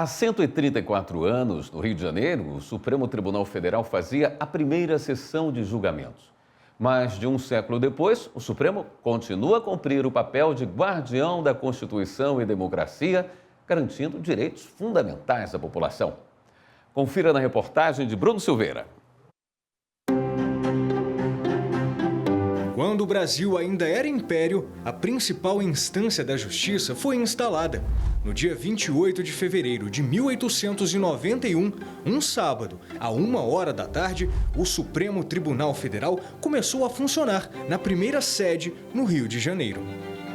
Há 134 anos, no Rio de Janeiro, o Supremo Tribunal Federal fazia a primeira sessão de julgamentos. Mais de um século depois, o Supremo continua a cumprir o papel de guardião da Constituição e democracia, garantindo direitos fundamentais à população. Confira na reportagem de Bruno Silveira. Quando o Brasil ainda era império, a principal instância da justiça foi instalada. No dia 28 de fevereiro de 1891, um sábado, à 1h da tarde, o Supremo Tribunal Federal começou a funcionar na primeira sede no Rio de Janeiro.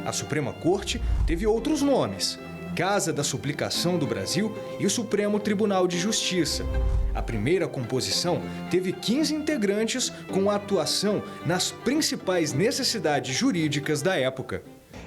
A Suprema Corte teve outros nomes: Casa da Suplicação do Brasil e o Supremo Tribunal de Justiça. A primeira composição teve 15 integrantes com atuação nas principais necessidades jurídicas da época.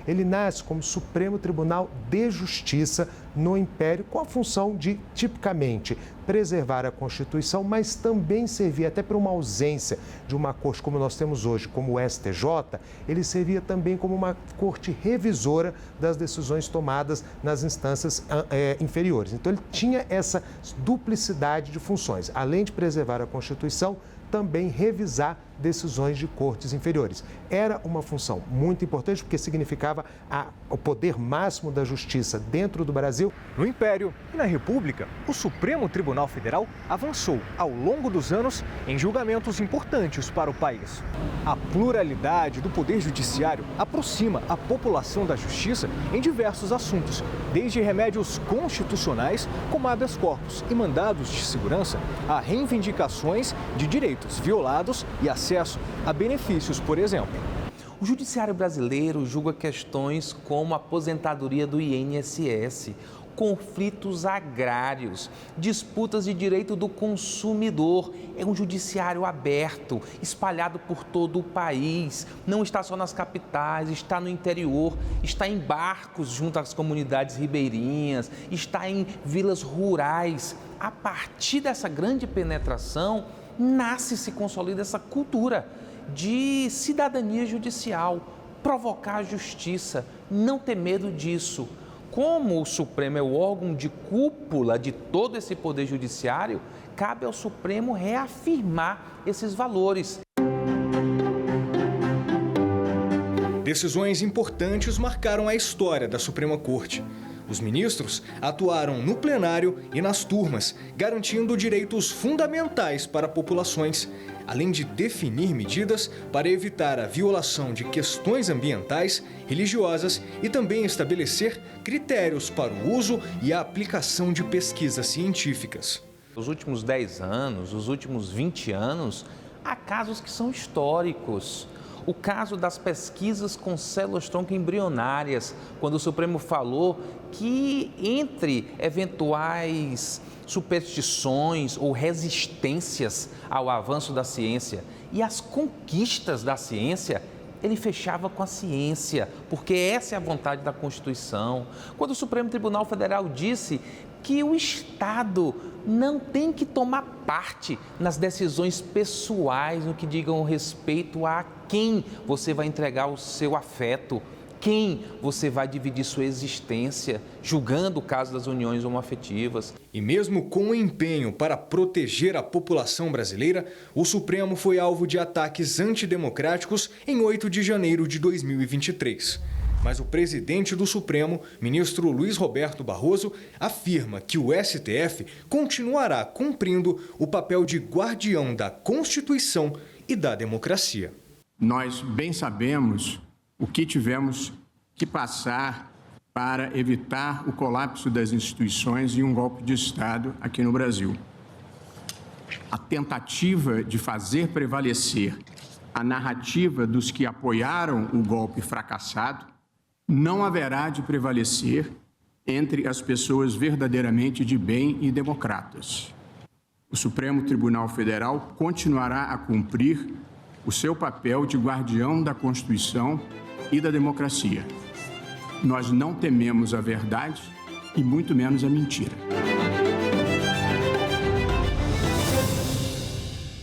Ele nasce como Supremo Tribunal de Justiça no Império, com a função de, tipicamente, preservar a Constituição, mas também servir até para uma ausência de uma corte como nós temos hoje, como o STJ, ele servia também como uma corte revisora das decisões tomadas nas instâncias inferiores. Então, ele tinha essa duplicidade de funções, além de preservar a Constituição, também revisar decisões de cortes inferiores. Era uma função muito importante porque significava o poder máximo da justiça dentro do Brasil. No Império e na República, o Supremo Tribunal Federal avançou ao longo dos anos em julgamentos importantes para o país. A pluralidade do poder judiciário aproxima a população da justiça em diversos assuntos, desde remédios constitucionais, como habeas corpus e mandados de segurança, a reivindicações de direitos violados e acesso a benefícios, por exemplo. O judiciário brasileiro julga questões como a aposentadoria do INSS, conflitos agrários, disputas de direito do consumidor. É um judiciário aberto, espalhado por todo o país. Não está só nas capitais, está no interior, está em barcos junto às comunidades ribeirinhas, está em vilas rurais. A partir dessa grande penetração, nasce e se consolida essa cultura de cidadania judicial, provocar a justiça, não ter medo disso. Como o Supremo é o órgão de cúpula de todo esse poder judiciário, cabe ao Supremo reafirmar esses valores. Decisões importantes marcaram a história da Suprema Corte. Os ministros atuaram no plenário e nas turmas, garantindo direitos fundamentais para populações, além de definir medidas para evitar a violação de questões ambientais, religiosas e também estabelecer critérios para o uso e a aplicação de pesquisas científicas. Nos últimos 10 anos, os últimos 20 anos, há casos que são históricos. O caso das pesquisas com células-tronco embrionárias, quando o Supremo falou que entre eventuais superstições ou resistências ao avanço da ciência e as conquistas da ciência, ele fechava com a ciência, porque essa é a vontade da Constituição. Quando o Supremo Tribunal Federal disse que o Estado não tem que tomar parte nas decisões pessoais no que digam respeito a quem você vai entregar o seu afeto, quem você vai dividir sua existência, julgando o caso das uniões homoafetivas. E mesmo com o empenho para proteger a população brasileira, o Supremo foi alvo de ataques antidemocráticos em 8 de janeiro de 2023. Mas o presidente do Supremo, ministro Luiz Roberto Barroso, afirma que o STF continuará cumprindo o papel de guardião da Constituição e da democracia. Nós bem sabemos o que tivemos que passar para evitar o colapso das instituições e um golpe de Estado aqui no Brasil. A tentativa de fazer prevalecer a narrativa dos que apoiaram o golpe fracassado não haverá de prevalecer entre as pessoas verdadeiramente de bem e democratas. O Supremo Tribunal Federal continuará a cumprir o seu papel de guardião da Constituição e da democracia. Nós não tememos a verdade e muito menos a mentira.